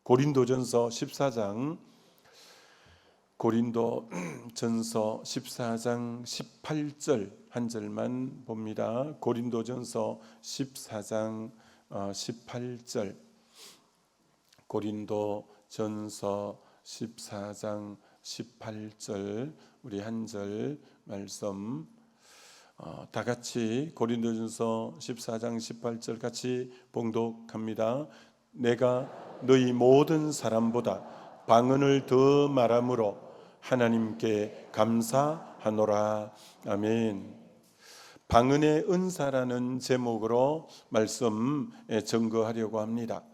고린도전서 14장 18절 한 절만 봅니다. 고린도전서 14장 18절. 고린도전서 14장 18절 우리 한 절 말씀 다 같이 고린도전서 14장 18절 같이 봉독합니다. 내가 너희 모든 사람보다 방언을 더 말함으로 하나님께 감사하노라. 아멘. 방언의 은사라는 제목으로 말씀 증거하려고 합니다.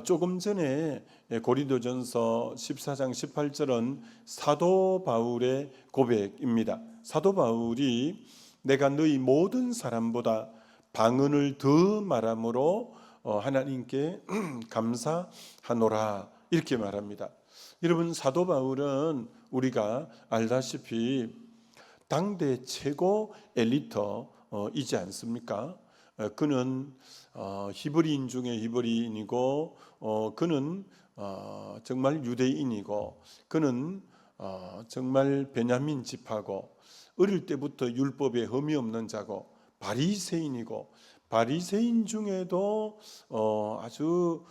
조금 전에 고린도전서 14장 18절은 사도 바울의 고백입니다. 사도 바울이 내가 너희 모든 사람보다 방언을 더 말함으로 하나님께 감사하노라 이렇게 말합니다. 여러분, 사도 바울은 우리가 알다시피 당대 최고 엘리트이지 않습니까? 그는 히브리인 중에 히브리인이고 그는 정말 유대인이고 그는 정말 베냐민 지파고 어릴 때부터 율법에 흠이 없는 자고 바리새인이고 바리새인 중에도 아주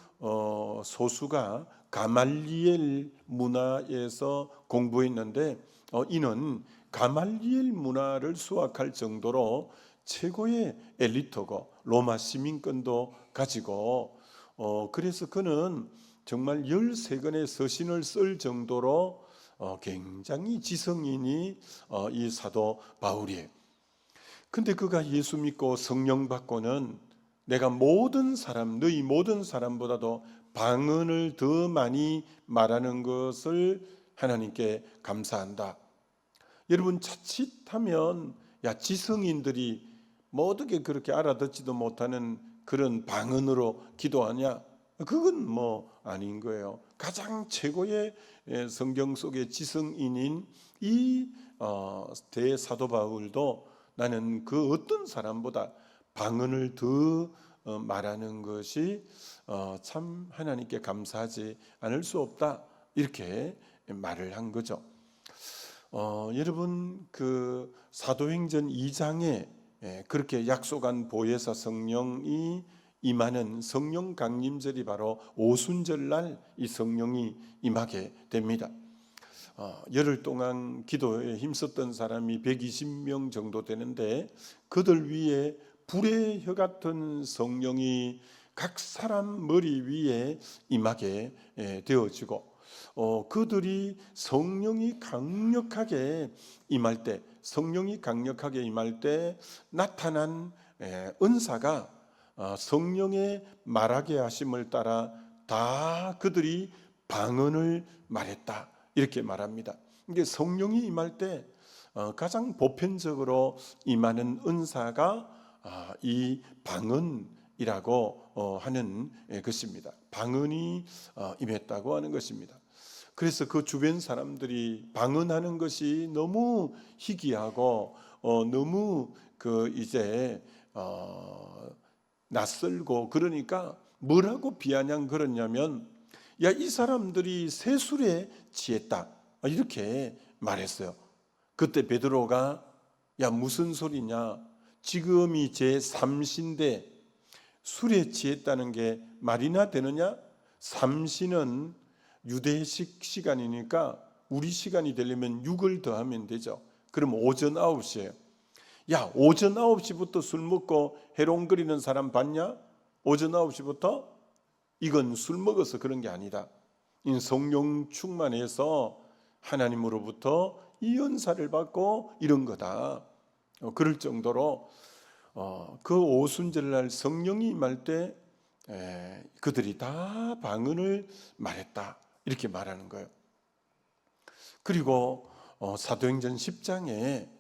소수가 가말리엘 문화에서 공부했는데 이는 가말리엘 문화를 수학할 정도로 최고의 엘리트고 로마 시민권도 가지고 그래서 그는 정말 13권의 서신을 쓸 정도로 굉장히 지성인이 이 사도 바울이에요. 근데 그가 예수 믿고 성령 받고는 내가 모든 사람, 너희 모든 사람보다도 방언을 더 많이 말하는 것을 하나님께 감사한다. 여러분, 자칫하면 지성인들이 뭐 어떻게 그렇게 알아듣지도 못하는 그런 방언으로 기도하냐? 그건 뭐 아닌 거예요. 가장 최고의 성경 속의 지성인인 이 대사도 바울도 나는 그 어떤 사람보다 방언을 더 말하는 것이 참 하나님께 감사하지 않을 수 없다 이렇게 말을 한 거죠. 여러분, 그 사도행전 2장에 그렇게 약속한 보혜사 성령이 임하는 성령 강림절이 바로 오순절날 이 성령이 임하게 됩니다. 열흘 동안 기도에 힘썼던 사람이 120명 정도 되는데 그들 위에 불의 혀 같은 성령이 각 사람 머리 위에 임하게 되어지고 그들이 성령이 강력하게 임할 때 나타난 은사가 성령의 말하게 하심을 따라 다 그들이 방언을 말했다 이렇게 말합니다. 이게 성령이 임할 때 가장 보편적으로 임하는 은사가 이 방언이라고 하는 것입니다. 방언이 임했다고 하는 것입니다. 그래서 그 주변 사람들이 방언하는 것이 너무 희귀하고 너무 이제 낯설고 그러니까 뭐라고 비아냥 그러냐면 이 사람들이 세술에 취했다 이렇게 말했어요. 그때 베드로가 무슨 소리냐, 지금이 제3시인데 술에 취했다는 게 말이나 되느냐? 3시는 유대식 시간이니까 우리 시간이 되려면 6을 더하면 되죠. 그럼 오전 9시예요. 오전 9시부터 술 먹고 해롱거리는 사람 봤냐? 오전 9시부터? 이건 술 먹어서 그런 게 아니다. 성령 충만해서 하나님으로부터 이 은사를 받고 이런 거다. 그럴 정도로 그 오순절날 성령이 임할 때 그들이 다 방언을 말했다 이렇게 말하는 거예요. 그리고 사도행전 10장에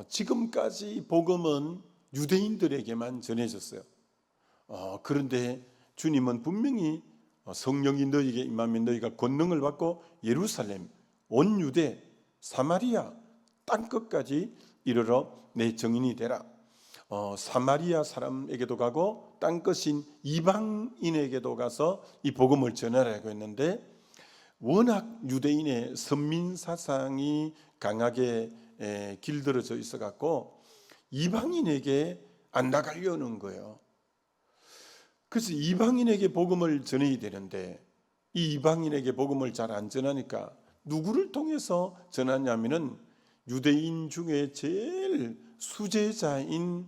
지금까지 복음은 유대인들에게만 전해졌어요. 그런데 주님은 분명히 성령이 너희에게 임하면 너희가 권능을 받고 예루살렘, 온 유대, 사마리아 땅끝까지 이르러 내 증인이 되라. 사마리아 사람에게도 가고 땅끝인 이방인에게도 가서 이 복음을 전하라고 했는데, 워낙 유대인의 선민 사상이 강하게 길들여져 있어 갖고 이방인에게 안 나가려는 거예요. 그래서 이방인에게 복음을 전해야 되는데, 이 이방인에게 복음을 잘 안 전하니까 누구를 통해서 전하냐면은 유대인 중에 제일 수제자인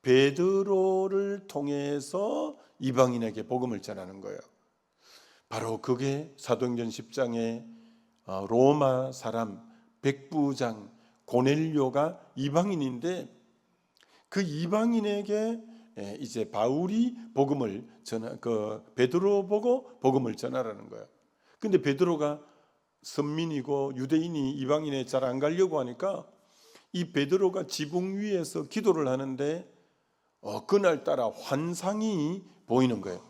베드로를 통해서 이방인에게 복음을 전하는 거예요. 바로 그게 사도행전 10장에 로마 사람 백부장 고넬료가 이방인인데, 그 이방인에게 이제 바울이 복음을 베드로 보고 복음을 전하라는 거예요. 근데 베드로가 선민이고 유대인이 이방인에 잘 안 가려고 하니까 이 베드로가 지붕 위에서 기도를 하는데 그날따라 환상이 보이는 거예요.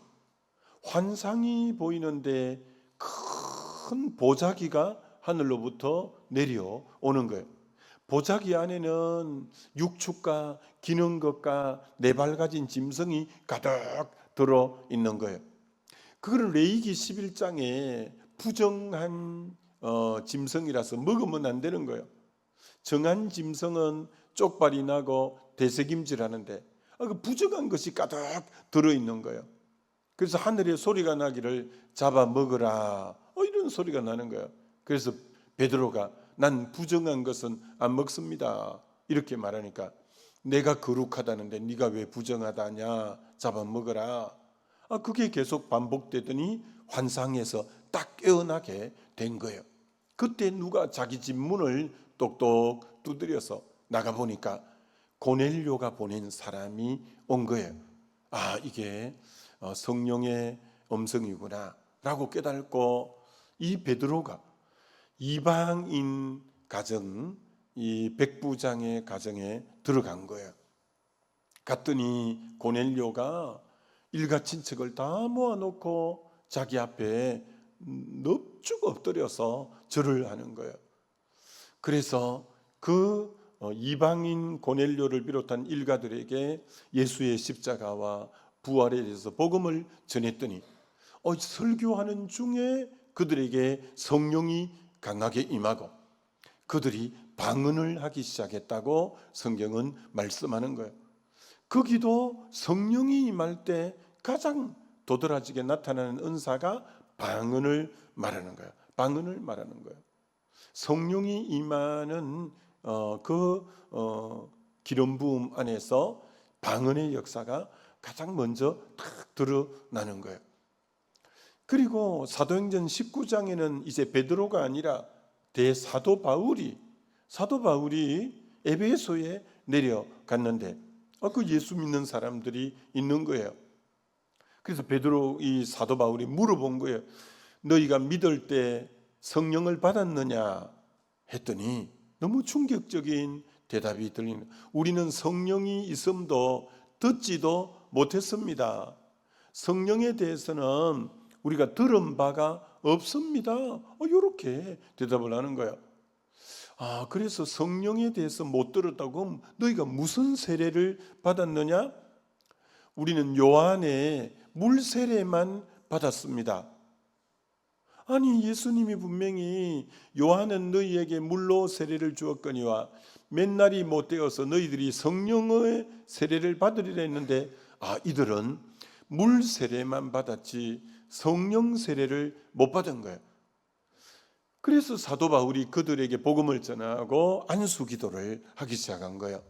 환상이 보이는데 큰 보자기가 하늘로부터 내려오는 거예요. 보자기 안에는 육축과 기는 것과 네 발 가진 짐승이 가득 들어 있는 거예요. 그거는 레위기 11장에 부정한 짐승이라서 먹으면 안 되는 거예요. 정한 짐승은 쪽발이 나고 되새김질하는데 그 부정한 것이 가득 들어있는 거예요. 그래서 하늘에 소리가 나기를 잡아 먹으라, 이런 소리가 나는 거예요. 그래서 베드로가 난 부정한 것은 안 먹습니다 이렇게 말하니까, 내가 거룩하다는데 네가 왜 부정하다냐, 잡아 먹으라. 그게 계속 반복되더니 환상에서 딱 깨어나게 된 거예요. 그때 누가 자기 집 문을 똑똑 두드려서 나가보니까 고넬료가 보낸 사람이 온 거예요. 이게 성령의 음성이구나 라고 깨닫고 이 베드로가 이방인 가정, 이 백부장의 가정에 들어간 거예요. 갔더니 고넬료가 일가 친척을 다 모아놓고 자기 앞에 넙죽 엎드려서 절을 하는 거예요. 그래서 그 이방인 고넬료를 비롯한 일가들에게 예수의 십자가와 부활에 대해서 복음을 전했더니 설교하는 중에 그들에게 성령이 강하게 임하고 그들이 방언을 하기 시작했다고 성경은 말씀하는 거예요. 거기도 성령이 임할 때 가장 도드라지게 나타나는 은사가 방언을 말하는 거예요. 방언을 말하는 거예요. 성령이 임하는 기름 부음 안에서 방언의 역사가 가장 먼저 탁 드러나는 거예요. 그리고 사도행전 19장에는 이제 베드로가 아니라 대사도 바울이 에베소에 내려갔는데 그 예수 믿는 사람들이 있는 거예요. 그래서 이 사도 바울이 물어본 거예요. 너희가 믿을 때 성령을 받았느냐 했더니 너무 충격적인 대답이 들리는 거예요. 우리는 성령이 있음도 듣지도 못했습니다. 성령에 대해서는 우리가 들은 바가 없습니다. 이렇게 대답을 하는 거예요. 그래서 성령에 대해서 못 들었다고 하면 너희가 무슨 세례를 받았느냐? 우리는 요한의 물 세례만 받았습니다. 아니, 예수님이 분명히 요한은 너희에게 물로 세례를 주었거니와 맨날이 못 되어서 너희들이 성령의 세례를 받으리라 했는데 이들은 물 세례만 받았지 성령 세례를 못 받은 거예요. 그래서 사도 바울이 그들에게 복음을 전하고 안수 기도를 하기 시작한 거예요.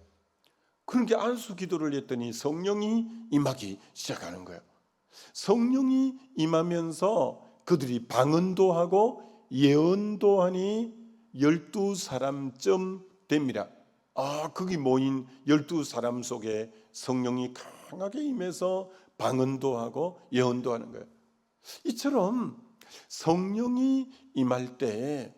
그러니까 안수 기도를 했더니 성령이 임하기 시작하는 거예요. 성령이 임하면서 그들이 방언도 하고 예언도 하니 12사람쯤 됩니다. 거기 모인 12사람 속에 성령이 강하게 임해서 방언도 하고 예언도 하는 거예요. 이처럼 성령이 임할 때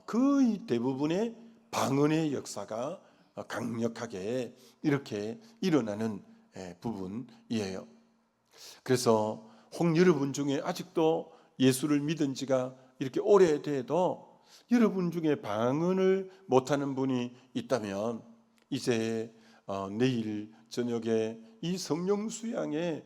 거의 대부분의 방언의 역사가 강력하게 이렇게 일어나는 부분이에요. 그래서 혹 여러분 중에 아직도 예수를 믿은 지가 이렇게 오래돼도 여러분 중에 방언을 못하는 분이 있다면 이제 내일 저녁에 이 성령 수양에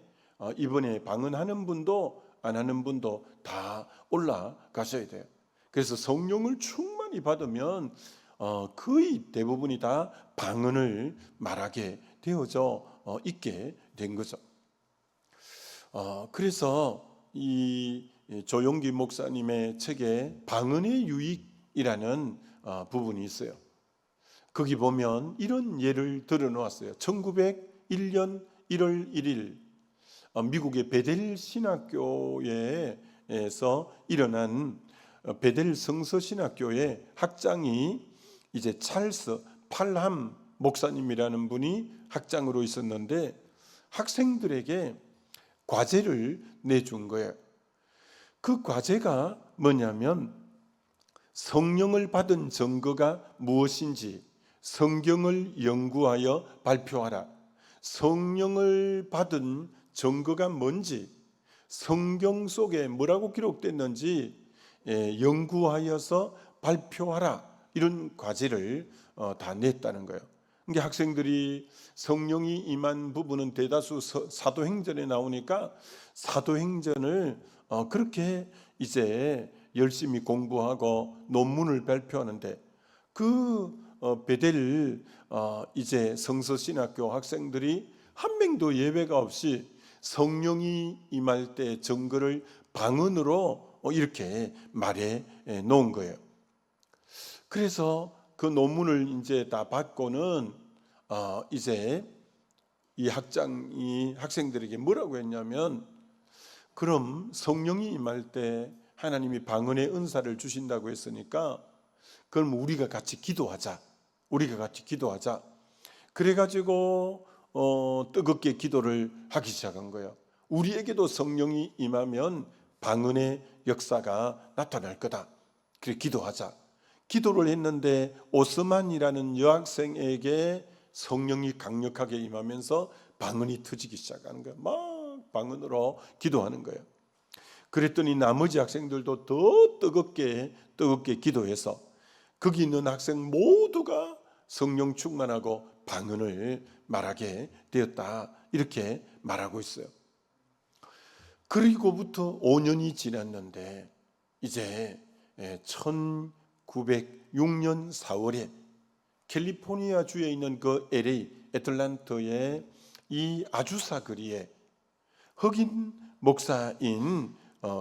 이번에 방언하는 분도 안 하는 분도 다 올라가셔야 돼요. 그래서 성령을 충만히 받으면 거의 대부분이 다 방언을 말하게 되어져 있게 된 거죠. 그래서 이 조용기 목사님의 책에 방언의 유익이라는 부분이 있어요. 거기 보면 이런 예를 들어 놓았어요. 1901년 1월 1일 미국의 베델 신학교에서 일어난 베델 성서신학교의 학장이 이제 찰스 팔함 목사님이라는 분이 학장으로 있었는데 학생들에게 과제를 내준 거예요. 그 과제가 뭐냐면 성령을 받은 증거가 무엇인지 성경을 연구하여 발표하라. 성령을 받은 증거가 뭔지 성경 속에 뭐라고 기록됐는지 연구하여서 발표하라. 이런 과제를 다 냈다는 거예요. 그러니까 학생들이 성령이 임한 부분은 대다수 사도행전에 나오니까 사도행전을 그렇게 이제 열심히 공부하고 논문을 발표하는데 그 베델 이제 성서신학교 학생들이 한 명도 예외가 없이 성령이 임할 때 증거를 방언으로 이렇게 말해 놓은 거예요. 그래서 그 논문을 이제 다 받고는 이제 이 학장이 학생들에게 뭐라고 했냐면, 그럼 성령이 임할 때 하나님이 방언의 은사를 주신다고 했으니까 그럼 우리가 같이 기도하자. 그래가지고 뜨겁게 기도를 하기 시작한 거예요. 우리에게도 성령이 임하면 방언의 역사가 나타날 거다. 그래 기도하자. 기도를 했는데 오스만이라는 여학생에게 성령이 강력하게 임하면서 방언이 터지기 시작하는 거예요. 막 방언으로 기도하는 거예요. 그랬더니 나머지 학생들도 더 뜨겁게 기도해서 거기 있는 학생 모두가 성령 충만하고 방언을 말하게 되었다. 이렇게 말하고 있어요. 그리고부터 5년이 지났는데 이제 1906년 4월에 캘리포니아 주에 있는 그 LA 애틀랜타의 이 아주사 거리에 흑인 목사인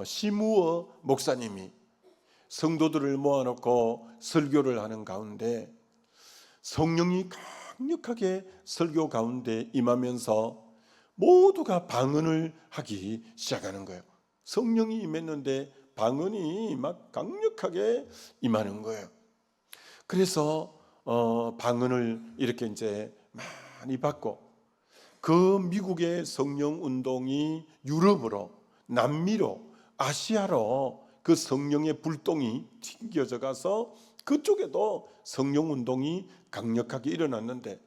시무어 목사님이 성도들을 모아놓고 설교를 하는 가운데 성령이 강력하게 설교 가운데 임하면서 모두가 방언을 하기 시작하는 거예요. 성령이 임했는데 방언이 막 강력하게 임하는 거예요. 그래서 방언을 이렇게 이제 많이 받고 그 미국의 성령 운동이 유럽으로, 남미로, 아시아로 그 성령의 불똥이 튕겨져 가서 그쪽에도 성령 운동이 강력하게 일어났는데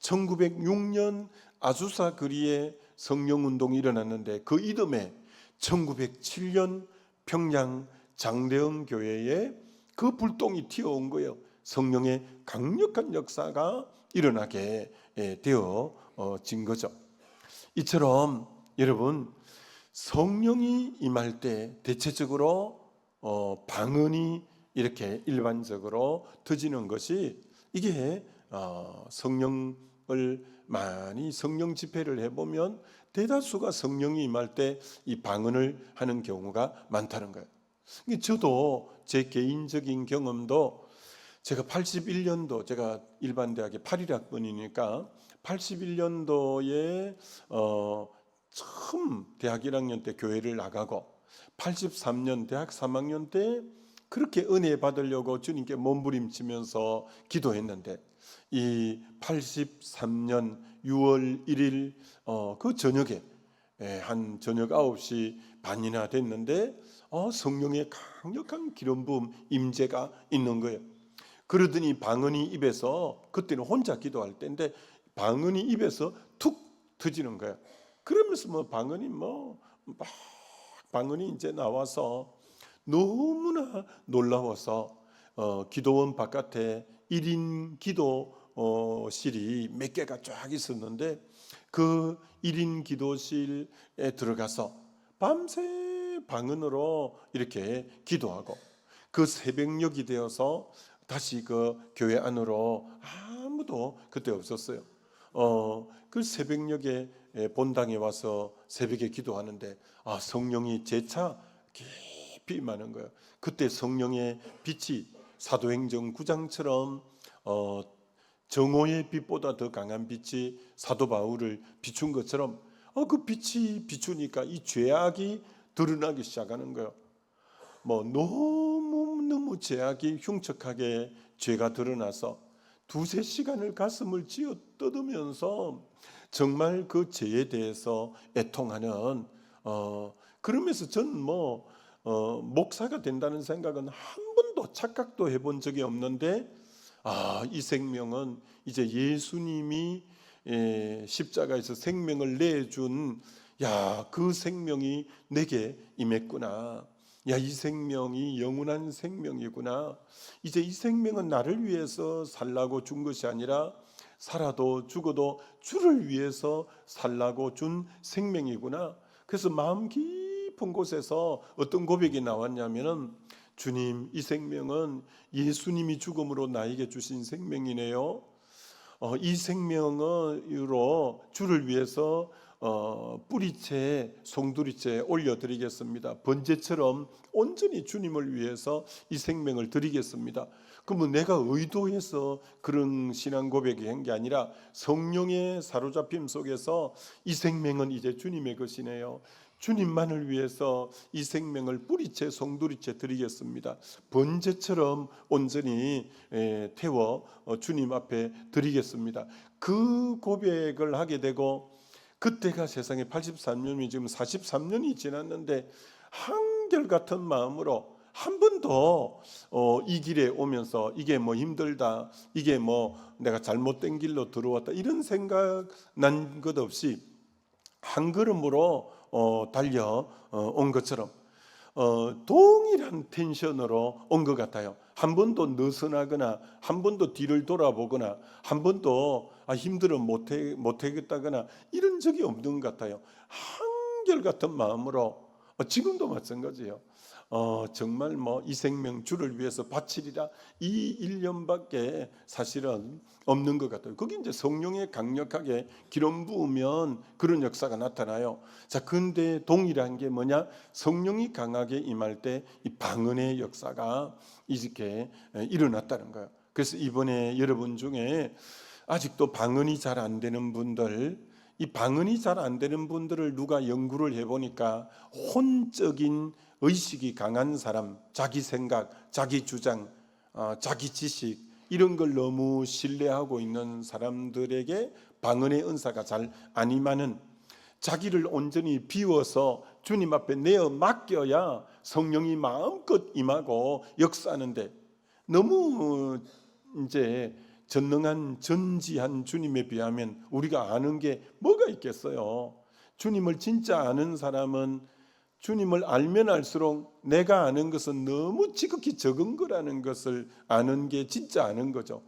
1906년 아주사 거리에 성령 운동이 일어났는데 그 이듬해 1907년 평양 장대영 교회에 그 불똥이 튀어온 거예요. 성령의 강력한 역사가 일어나게 되어진 거죠. 이처럼 여러분 성령이 임할 때 대체적으로 방언이 이렇게 일반적으로 터지는 것이 이게 성령을 많이 성령 집회를 해보면 대다수가 성령이 임할 때 이 방언을 하는 경우가 많다는 거예요. 저도 제 개인적인 경험도 제가 81년도 제가 일반대학의 81학번이니까 81년도에 처음 대학 1학년 때 교회를 나가고 83년 대학 3학년 때 그렇게 은혜 받으려고 주님께 몸부림치면서 기도했는데 이 83년 6월 1일 그 저녁에 한 저녁 9시 반이나 됐는데 성령의 강력한 기름 부음 임재가 있는 거예요. 그러더니 방언이 입에서, 그때는 혼자 기도할 때인데 방언이 입에서 툭 터지는 거예요. 그러면서 방언이 막 방언이 이제 나와서 너무나 놀라워서 기도원 바깥에 1인 기도실이 몇 개가 쫙 있었는데 그 1인 기도실에 들어가서 밤새 방언으로 이렇게 기도하고, 그 새벽녘이 되어서 다시 그 교회 안으로 아무도 그때 없었어요. 그 새벽녘에 본당에 와서 새벽에 기도하는데 성령이 재차 깊이 임하는 거예요. 그때 성령의 빛이 사도행전 9장처럼 정오의 빛보다 더 강한 빛이 사도 바울을 비춘 것처럼 그 빛이 비추니까 이 죄악이 드러나기 시작하는 거예요. 너무 죄악이 흉측하게 죄가 드러나서 두세 시간을 가슴을 쥐어 뜯으면서 정말 그 죄에 대해서 애통하는, 그러면서 저는 목사가 된다는 생각은 한 번도 착각도 해본 적이 없는데, 이 생명은 이제 예수님이 십자가에서 생명을 내준 그 생명이 내게 임했구나. 이 생명이 영원한 생명이구나. 이제 이 생명은 나를 위해서 살라고 준 것이 아니라 살아도 죽어도 주를 위해서 살라고 준 생명이구나. 그래서 마음 깊은 곳에서 어떤 고백이 나왔냐면은, 주님, 이 생명은 예수님이 죽음으로 나에게 주신 생명이네요. 이 생명으로 주를 위해서 뿌리채, 송두리째 올려드리겠습니다. 번제처럼 온전히 주님을 위해서 이 생명을 드리겠습니다. 그러면 내가 의도해서 그런 신앙 고백이 한 게 아니라 성령의 사로잡힘 속에서 이 생명은 이제 주님의 것이네요. 주님만을 위해서 이 생명을 뿌리채 송두리째 드리겠습니다. 번제처럼 온전히 태워 주님 앞에 드리겠습니다. 그 고백을 하게 되고, 그때가 세상에 83년이 지금 43년이 지났는데 한결같은 마음으로 한 번도 이 길에 오면서 이게 힘들다, 이게 내가 잘못된 길로 들어왔다, 이런 생각 난 것 없이 한 걸음으로 달려온 것처럼 동일한 텐션으로 온 것 같아요. 한 번도 느슨하거나, 한 번도 뒤를 돌아보거나, 한 번도 힘들어 못하겠다거나 이런 적이 없는 것 같아요. 한결같은 마음으로 지금도 마찬가지예요. 정말 이 생명 주를 위해서 바치리라, 이 일념밖에 사실은 없는 것 같아요. 거기 이제 성령에 강력하게 기름 부으면 그런 역사가 나타나요. 자, 근데 동일한 게 뭐냐? 성령이 강하게 임할 때 이 방언의 역사가 이렇게 일어났다는 거예요. 그래서 이번에 여러분 중에 아직도 방언이 잘 안 되는 분들, 이 방언이 잘 안 되는 분들을 누가 연구를 해보니까 혼적인 의식이 강한 사람, 자기 생각, 자기 주장, 자기 지식, 이런 걸 너무 신뢰하고 있는 사람들에게 방언의 은사가 잘 안 임하는, 자기를 온전히 비워서 주님 앞에 내어 맡겨야 성령이 마음껏 임하고 역사하는데, 너무 이제 전능한 전지한 주님에 비하면 우리가 아는 게 뭐가 있겠어요? 주님을 진짜 아는 사람은 주님을 알면 알수록 내가 아는 것은 너무 지극히 적은 거라는 것을 아는 게 진짜 아는 거죠.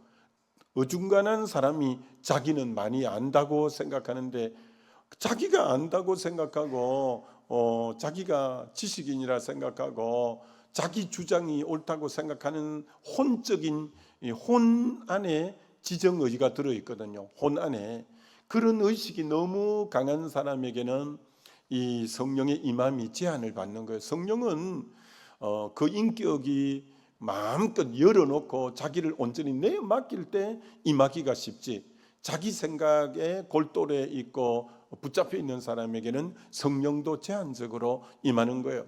어중간한 사람이 자기는 많이 안다고 생각하는데, 자기가 안다고 생각하고 자기가 지식인이라 생각하고 자기 주장이 옳다고 생각하는 혼적인 혼 안에 지정의가 들어있거든요. 혼 안에 그런 의식이 너무 강한 사람에게는 이 성령의 임함이 제한을 받는 거예요. 성령은 그 인격이 마음껏 열어놓고 자기를 온전히 내어 맡길 때 임하기가 쉽지, 자기 생각에 골똘해 있고 붙잡혀 있는 사람에게는 성령도 제한적으로 임하는 거예요.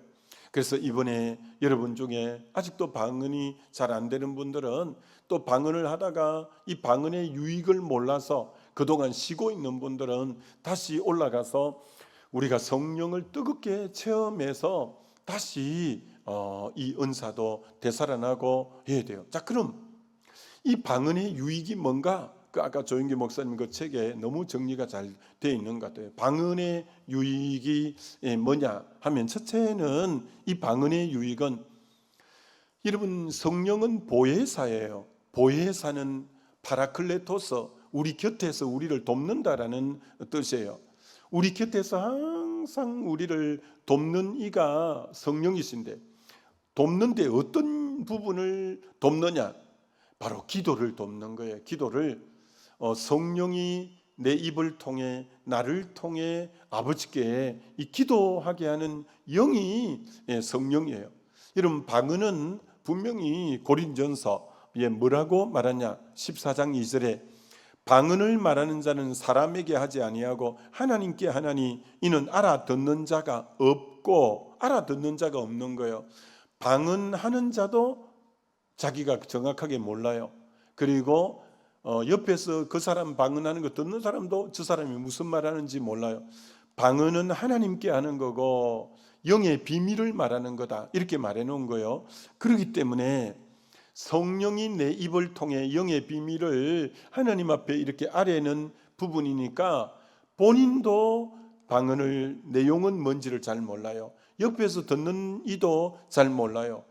그래서 이번에 여러분 중에 아직도 방언이 잘 안 되는 분들은, 또 방언을 하다가 이 방언의 유익을 몰라서 그동안 쉬고 있는 분들은 다시 올라가서 우리가 성령을 뜨겁게 체험해서 다시 이 은사도 되살아나고 해야 돼요. 자, 그럼 이 방언의 유익이 뭔가? 아까 조영기 목사님 그 책에 너무 정리가 잘 되어 있는 것 같아요. 방언의 유익이 뭐냐 하면, 첫째는 이 방언의 유익은, 여러분 성령은 보혜사예요. 보혜사는 파라클레토스, 우리 곁에서 우리를 돕는다라는 뜻이에요. 우리 곁에서 항상 우리를 돕는 이가 성령이신데, 돕는데 어떤 부분을 돕느냐? 바로 기도를 돕는 거예요. 기도를 성령이 내 입을 통해, 나를 통해 아버지께 이 기도하게 하는 영이 성령이에요. 여러분, 방언은 분명히 고린전서에 뭐라고 말하냐? 14장 2절에 방언을 말하는 자는 사람에게 하지 아니하고 하나님께 하나니 이는 알아듣는 자가 없고, 알아듣는 자가 없는 거예요. 방언하는 자도 자기가 정확하게 몰라요. 그리고 옆에서 그 사람 방언하는 거 듣는 사람도 저 사람이 무슨 말 하는지 몰라요. 방언은 하나님께 하는 거고 영의 비밀을 말하는 거다, 이렇게 말해 놓은 거예요. 그렇기 때문에 성령이 내 입을 통해 영의 비밀을 하나님 앞에 이렇게 아뢰는 부분이니까 본인도 방언을 내용은 뭔지를 잘 몰라요. 옆에서 듣는 이도 잘 몰라요.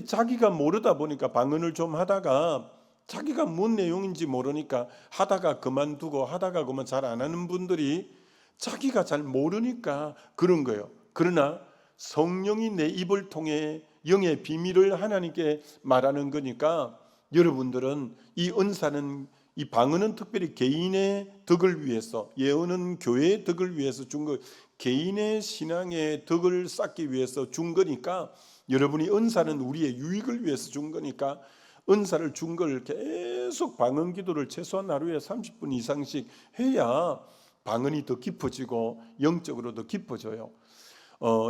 자기가 모르다 보니까 방언을 좀 하다가 자기가 뭔 내용인지 모르니까 하다가 그만두고 하다가 그만 잘 안 하는 분들이 자기가 잘 모르니까 그런 거예요. 그러나 성령이 내 입을 통해 영의 비밀을 하나님께 말하는 거니까 여러분들은 이 은사는, 이 방언은 특별히 개인의 덕을 위해서, 예언은 교회의 덕을 위해서 준 거, 개인의 신앙의 덕을 쌓기 위해서 준 거니까, 여러분이 은사는 우리의 유익을 위해서 준 거니까 은사를 준 걸 계속 방언 기도를 최소한 하루에 30분 이상씩 해야 방언이 더 깊어지고 영적으로 더 깊어져요.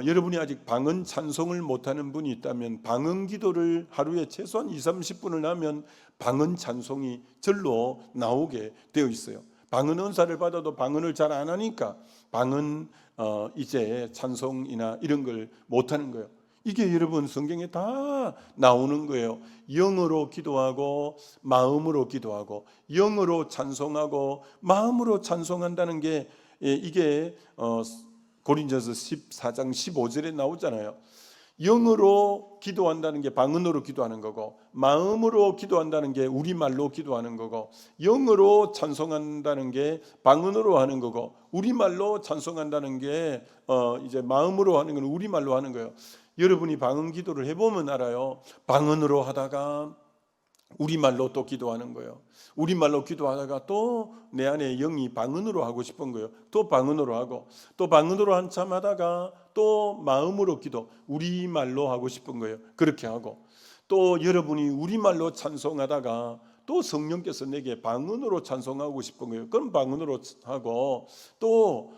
여러분이 아직 방언 찬송을 못하는 분이 있다면 방언 기도를 하루에 최소한 20-30분을 하면 방언 찬송이 절로 나오게 되어 있어요. 방언 은사를 받아도 방언을 잘 안 하니까 방언 이제 찬송이나 이런 걸 못하는 거예요. 이게 여러분 성경에 다 나오는 거예요. 영으로 기도하고 마음으로 기도하고 영으로 찬송하고 마음으로 찬송한다는 게 이게 고린도서 14장 15절에 나오잖아요. 영으로 기도한다는 게 방언으로 기도하는 거고, 마음으로 기도한다는 게 우리말로 기도하는 거고, 영으로 찬송한다는 게 방언으로 하는 거고, 우리말로 찬송한다는 게 이제 마음으로 하는 건 우리말로 하는 거예요. 여러분이 방언 기도를 해보면 알아요. 방언으로 하다가 우리말로 또 기도하는 거예요. 우리말로 기도하다가 또 내 안에 영이 방언으로 하고 싶은 거예요. 또 방언으로 하고, 또 방언으로 한참 하다가 또 마음으로 기도, 우리말로 하고 싶은 거예요. 그렇게 하고, 또 여러분이 우리말로 찬송하다가 또 성령께서 내게 방언으로 찬송하고 싶은 거예요. 그럼 방언으로 하고, 또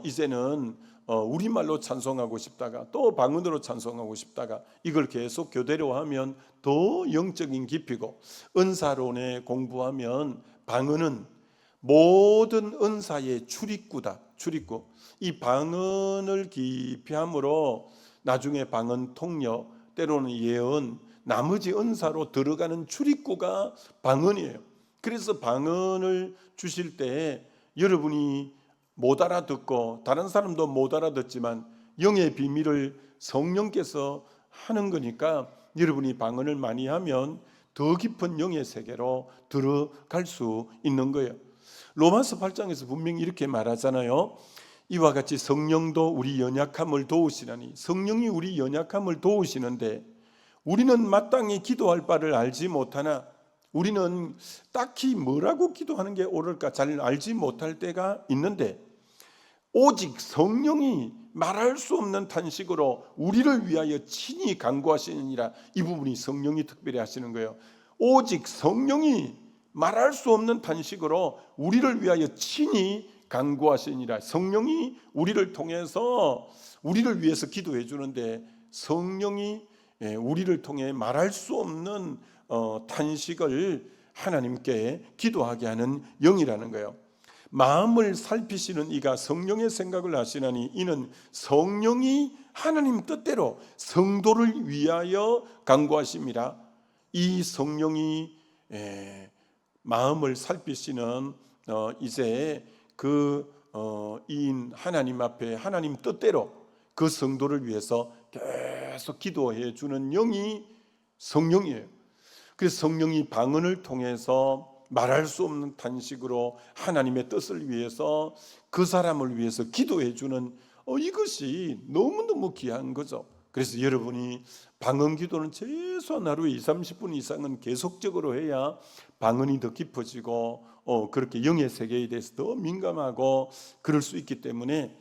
이제는 우리말로 찬송하고 싶다가 또 방언으로 찬송하고 싶다가, 이걸 계속 교대로 하면 더 영적인 깊이고, 은사론에 공부하면 방언은 모든 은사의 출입구다. 출입구. 이 방언을 깊이 함으로 나중에 방언 통역, 때로는 예언, 나머지 은사로 들어가는 출입구가 방언이에요. 그래서 방언을 주실 때 여러분이 못 알아듣고 다른 사람도 못 알아듣지만 영의 비밀을 성령께서 하는 거니까 여러분이 방언을 많이 하면 더 깊은 영의 세계로 들어갈 수 있는 거예요. 로마서 8장에서 분명히 이렇게 말하잖아요. 이와 같이 성령도 우리 연약함을 도우시나니, 성령이 우리 연약함을 도우시는데 우리는 마땅히 기도할 바를 알지 못하나, 우리는 딱히 뭐라고 기도하는 게 옳을까 잘 알지 못할 때가 있는데 오직 성령이 말할 수 없는 탄식으로 우리를 위하여 친히 간구하시느니라. 이 부분이 성령이 특별히 하시는 거예요. 오직 성령이 말할 수 없는 탄식으로 우리를 위하여 친히 간구하시니라. 성령이 우리를 통해서 우리를 위해서 기도해 주는데, 성령이 우리를 통해 말할 수 없는 탄식을 하나님께 기도하게 하는 영이라는 거예요. 마음을 살피시는 이가 성령의 생각을 하시나니 이는 성령이 하나님 뜻대로 성도를 위하여 간구하심이라. 이 성령이 마음을 살피시는 이제 그 이인 하나님 앞에 하나님 뜻대로 그 성도를 위해서 계속 기도해 주는 영이 성령이에요. 그래서 성령이 방언을 통해서 말할 수 없는 탄식으로 하나님의 뜻을 위해서 그 사람을 위해서 기도해 주는 이것이 너무너무 귀한 거죠. 그래서 여러분이 방언 기도는 최소한 하루에 20-30분 이상은 계속적으로 해야 방언이 더 깊어지고 그렇게 영의 세계에 대해서 더 민감하고 그럴 수 있기 때문에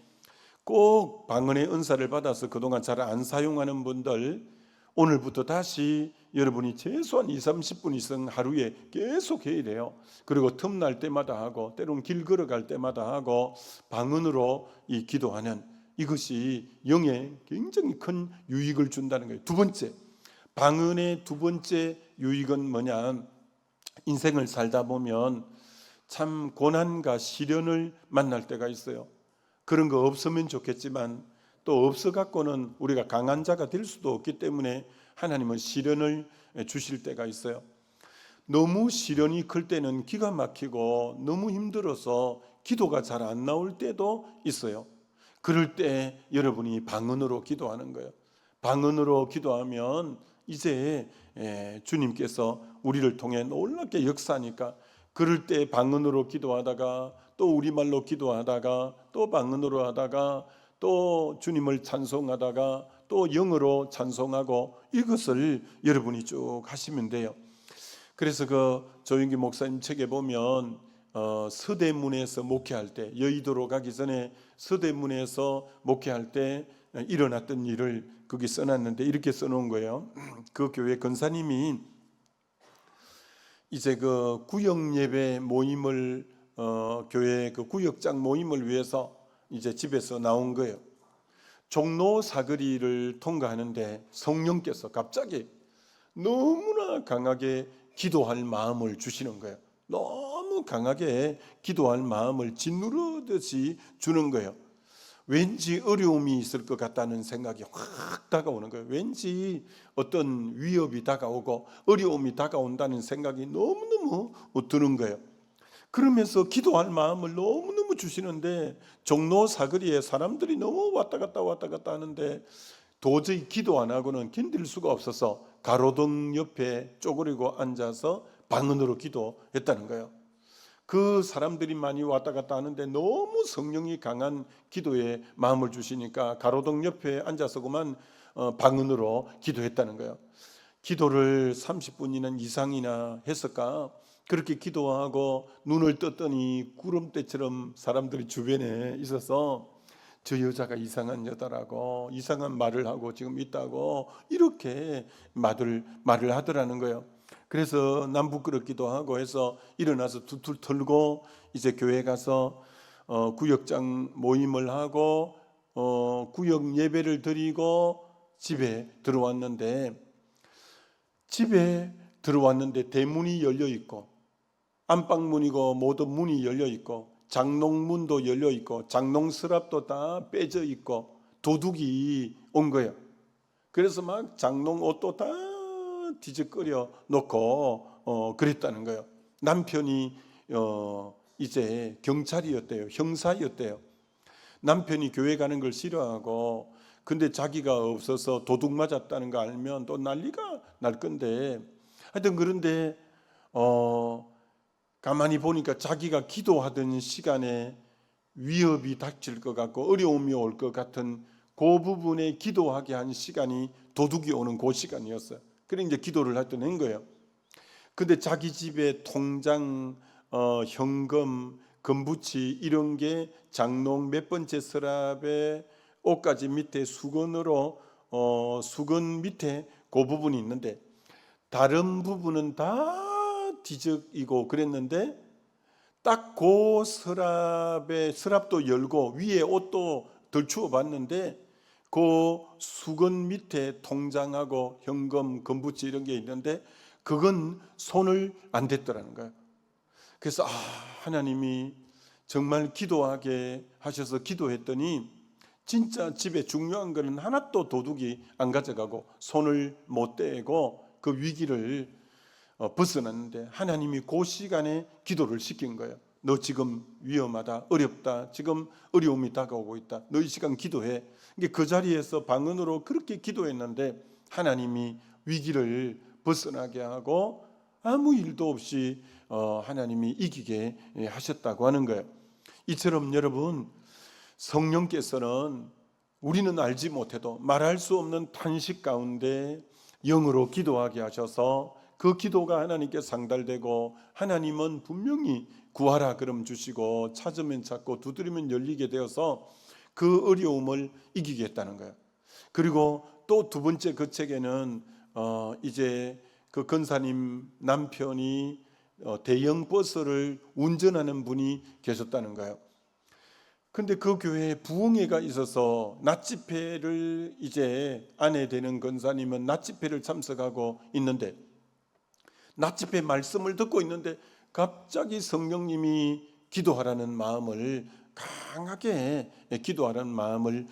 꼭 방언의 은사를 받아서 그동안 잘 안 사용하는 분들, 오늘부터 다시 여러분이 최소한 20-30분 이상 하루에 계속 해야 돼요. 그리고 틈날 때마다 하고 때로는 길 걸어갈 때마다 하고 방언으로 이 기도하는 이것이 영에 굉장히 큰 유익을 준다는 거예요. 두 번째, 방언의 두 번째 유익은 뭐냐? 인생을 살다 보면 참 고난과 시련을 만날 때가 있어요. 그런 거 없으면 좋겠지만 또 없어 갖고는 우리가 강한 자가 될 수도 없기 때문에 하나님은 시련을 주실 때가 있어요. 너무 시련이 클 때는 기가 막히고 너무 힘들어서 기도가 잘 안 나올 때도 있어요. 그럴 때 여러분이 방언으로 기도하는 거예요. 방언으로 기도하면 이제 주님께서 우리를 통해 놀랍게 역사하니까, 그럴 때 방언으로 기도하다가 또 우리말로 기도하다가 또 방언으로 하다가 또 주님을 찬송하다가 또 영어로 찬송하고 이것을 여러분이 쭉 하시면 돼요. 그래서 그 조윤기 목사님 책에 보면 서대문에서 목회할 때, 여의도로 가기 전에 서대문에서 목회할 때 일어났던 일을 거기 써놨는데 이렇게 써놓은 거예요. 그 교회 권사님이 이제 그 구역 예배 모임을 교회 그 구역장 모임을 위해서 이제 집에서 나온 거예요. 종로 사거리를 통과하는데 성령께서 갑자기 너무나 강하게 기도할 마음을 주시는 거예요. 너무 강하게 기도할 마음을 짓누르듯이 주는 거예요. 왠지 어려움이 있을 것 같다는 생각이 확 다가오는 거예요. 왠지 어떤 위협이 다가오고 어려움이 다가온다는 생각이 너무너무 드는 거예요. 그러면서 기도할 마음을 너무너무 주시는데 종로 사거리에 사람들이 너무 왔다 갔다 하는데 도저히 기도 안 하고는 견딜 수가 없어서 가로등 옆에 쪼그리고 앉아서 방언으로 기도했다는 거예요. 그 사람들이 많이 왔다 갔다 하는데 너무 성령이 강한 기도에 마음을 주시니까 가로등 옆에 앉아서 그만 방언으로 기도했다는 거예요. 기도를 30분이나 이상이나 했을까? 그렇게 기도하고 눈을 떴더니 구름대처럼 사람들이 주변에 있어서 저 여자가 이상한 여자라고 이상한 말을 하고 지금 있다고 이렇게 말을 하더라는 거예요. 그래서 남부끄럽기도 하고 해서 일어나서 툴툴 털고 이제 교회 가서 구역장 모임을 하고 구역 예배를 드리고 집에 들어왔는데 대문이 열려 있고 안방문이고 모든 문이 열려 있고 장롱문도 열려 있고 장롱 서랍도 다 빼져 있고 도둑이 온 거예요. 그래서 막 장롱 옷도 다 뒤적거려 놓고 그랬다는 거예요. 남편이 이제 경찰이었대요. 형사였대요. 남편이 교회 가는 걸 싫어하고 근데 자기가 없어서 도둑 맞았다는 거 알면 또 난리가 날 건데 하여튼 그런데 가만히 보니까 자기가 기도하던 시간에 위협이 닥칠 것 같고 어려움이 올 것 같은 그 부분에 기도하게 한 시간이 도둑이 오는 그 시간이었어요. 그래 이제 기도를 할 때 낸 거예요. 근데 자기 집에 통장, 현금, 금부치 이런 게 장롱 몇 번째 서랍에 옷가지 밑에 수건으로 수건 밑에 그 부분이 있는데 다른 부분은 다 뒤적이고 그랬는데 딱 그 서랍도 열고 위에 옷도 덜추어 봤는데 그 수건 밑에 통장하고 현금, 금부치 이런 게 있는데 그건 손을 안 댔더라는 거예요. 그래서 하나님이 정말 기도하게 하셔서 기도했더니 진짜 집에 중요한 거는 하나도 도둑이 안 가져가고 손을 못 대고 그 위기를 벗어났는데 하나님이 그 시간에 기도를 시킨 거예요. 너 지금 위험하다, 어렵다, 지금 어려움이 다가오고 있다. 너 이 시간 기도해. 그 자리에서 방언으로 그렇게 기도했는데 하나님이 위기를 벗어나게 하고 아무 일도 없이 하나님이 이기게 하셨다고 하는 거예요. 이처럼 여러분, 성령께서는 우리는 알지 못해도 말할 수 없는 탄식 가운데 영으로 기도하게 하셔서 그 기도가 하나님께 상달되고, 하나님은 분명히 구하라 그럼 주시고, 찾으면 찾고 두드리면 열리게 되어서 그 어려움을 이기겠다는 거예요. 그리고 또 두 번째 그 책에는 이제 그 권사님 남편이 대형 버스를 운전하는 분이 계셨다는 거예요. 근데 그 교회에 부흥회가 있어서 낮 집회를, 이제 아내 되는 권사님은 낮 집회를 참석하고 있는데, 낮 집회 말씀을 듣고 있는데 갑자기 성령님이 기도하라는 마음을, 강하게 기도하라는 마음을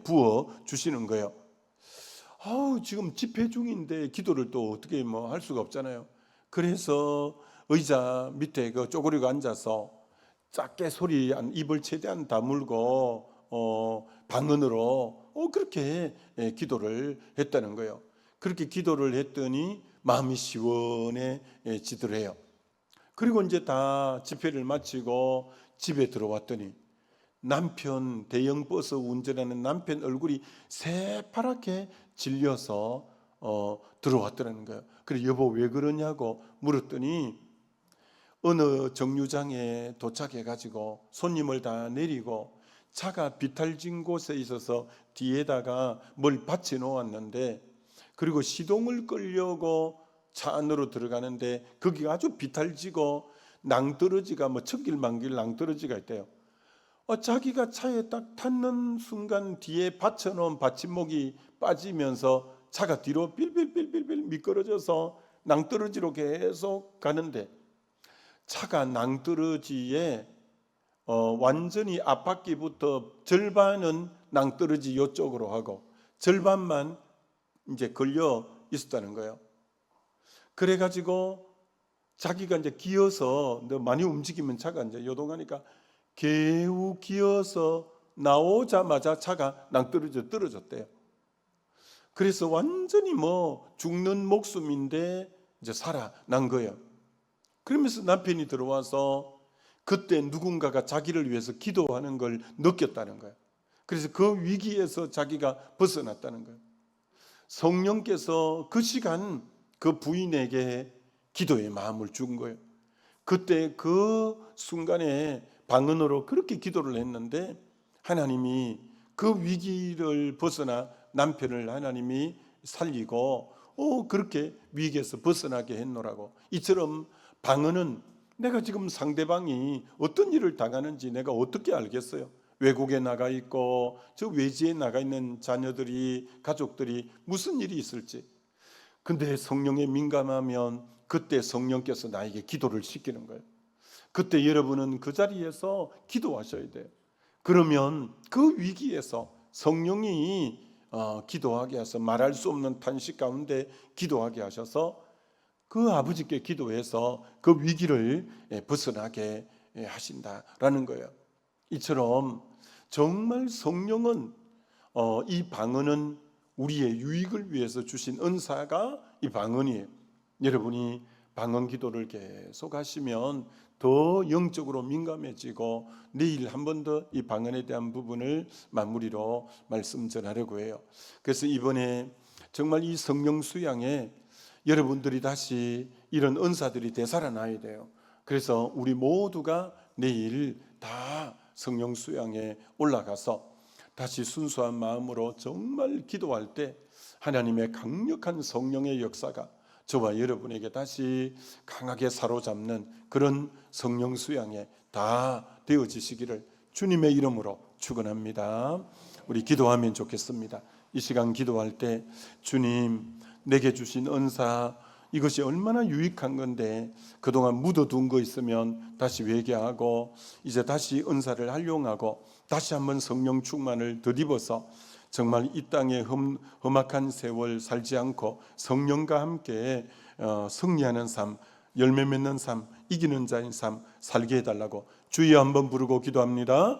부어 주시는 거예요. 지금 집회 중인데 기도를 또 어떻게 할 수가 없잖아요. 그래서 의자 밑에 그 쪼그리고 앉아서 작게 소리, 입을 최대한 다물고 방언으로 그렇게 기도를 했다는 거예요. 그렇게 기도를 했더니 마음이 시원해지더래요. 그리고 이제 다 집회를 마치고 집에 들어왔더니 남편, 대형 버스 운전하는 남편 얼굴이 새파랗게 질려서 들어왔더라는 거예요. 그래, 여보 왜 그러냐고 물었더니 어느 정류장에 도착해 가지고 손님을 다 내리고 차가 비탈진 곳에 있어서 뒤에다가 뭘 받쳐 놓았는데, 그리고 시동을 끌려고 차 안으로 들어가는데 거기가 아주 비탈지고 낭떠러지가 천길만길 낭떠러지가 있대요. 자기가 차에 딱 탔는 순간 뒤에 받쳐놓은 받침목이 빠지면서 차가 뒤로 빌빌빌빌빌 미끄러져서 낭떠러지로 계속 가는데, 차가 낭떠러지에 완전히 앞바퀴부터 절반은 낭떠러지 이쪽으로 하고 절반만 이제 걸려 있었다는 거예요. 그래가지고 자기가 이제 기어서, 많이 움직이면 차가 이제 요동하니까 겨우 기어서 나오자마자 차가 낭떠러져 떨어졌대요. 그래서 완전히 죽는 목숨인데 이제 살아난 거예요. 그러면서 남편이 들어와서 그때 누군가가 자기를 위해서 기도하는 걸 느꼈다는 거예요. 그래서 그 위기에서 자기가 벗어났다는 거예요. 성령께서 그 시간 그 부인에게 기도의 마음을 준 거예요. 그때 그 순간에 방언으로 그렇게 기도를 했는데 하나님이 그 위기를 벗어나 남편을 하나님이 살리고 그렇게 위기에서 벗어나게 했노라고. 이처럼 방언은 내가 지금 상대방이 어떤 일을 당하는지 내가 어떻게 알겠어요? 외국에 나가 있고 저 외지에 나가 있는 자녀들이, 가족들이 무슨 일이 있을지. 근데 성령에 민감하면 그때 성령께서 나에게 기도를 시키는 거예요. 그때 여러분은 그 자리에서 기도하셔야 돼요. 그러면 그 위기에서 성령이 기도하게 하셔서 말할 수 없는 탄식 가운데 기도하게 하셔서 그 아버지께 기도해서 그 위기를 벗어나게 하신다라는 거예요. 이처럼 정말 성령은 이 방언은 우리의 유익을 위해서 주신 은사가 이 방언이에요. 여러분이 방언 기도를 계속 하시면 더 영적으로 민감해지고, 내일 한 번 더 이 방언에 대한 부분을 마무리로 말씀 전하려고 해요. 그래서 이번에 정말 이 성령 수양에 여러분들이 다시 이런 은사들이 되살아나야 돼요. 그래서 우리 모두가 내일 다 성령 수양에 올라가서 다시 순수한 마음으로 정말 기도할 때 하나님의 강력한 성령의 역사가 저와 여러분에게 다시 강하게 사로잡는 그런 성령 수양에 다 되어지시기를 주님의 이름으로 축원합니다. 우리 기도하면 좋겠습니다. 이 시간 기도할 때 주님, 내게 주신 은사 이것이 얼마나 유익한 건데 그동안 묻어둔 거 있으면 다시 회개하고 이제 다시 은사를 활용하고 다시 한번 성령 충만을 덧입어서 정말 이 땅에 험악한 세월 살지 않고 성령과 함께 승리하는 삶, 열매 맺는 삶, 이기는 자인 삶 살게 해달라고 주여 한번 부르고 기도합니다.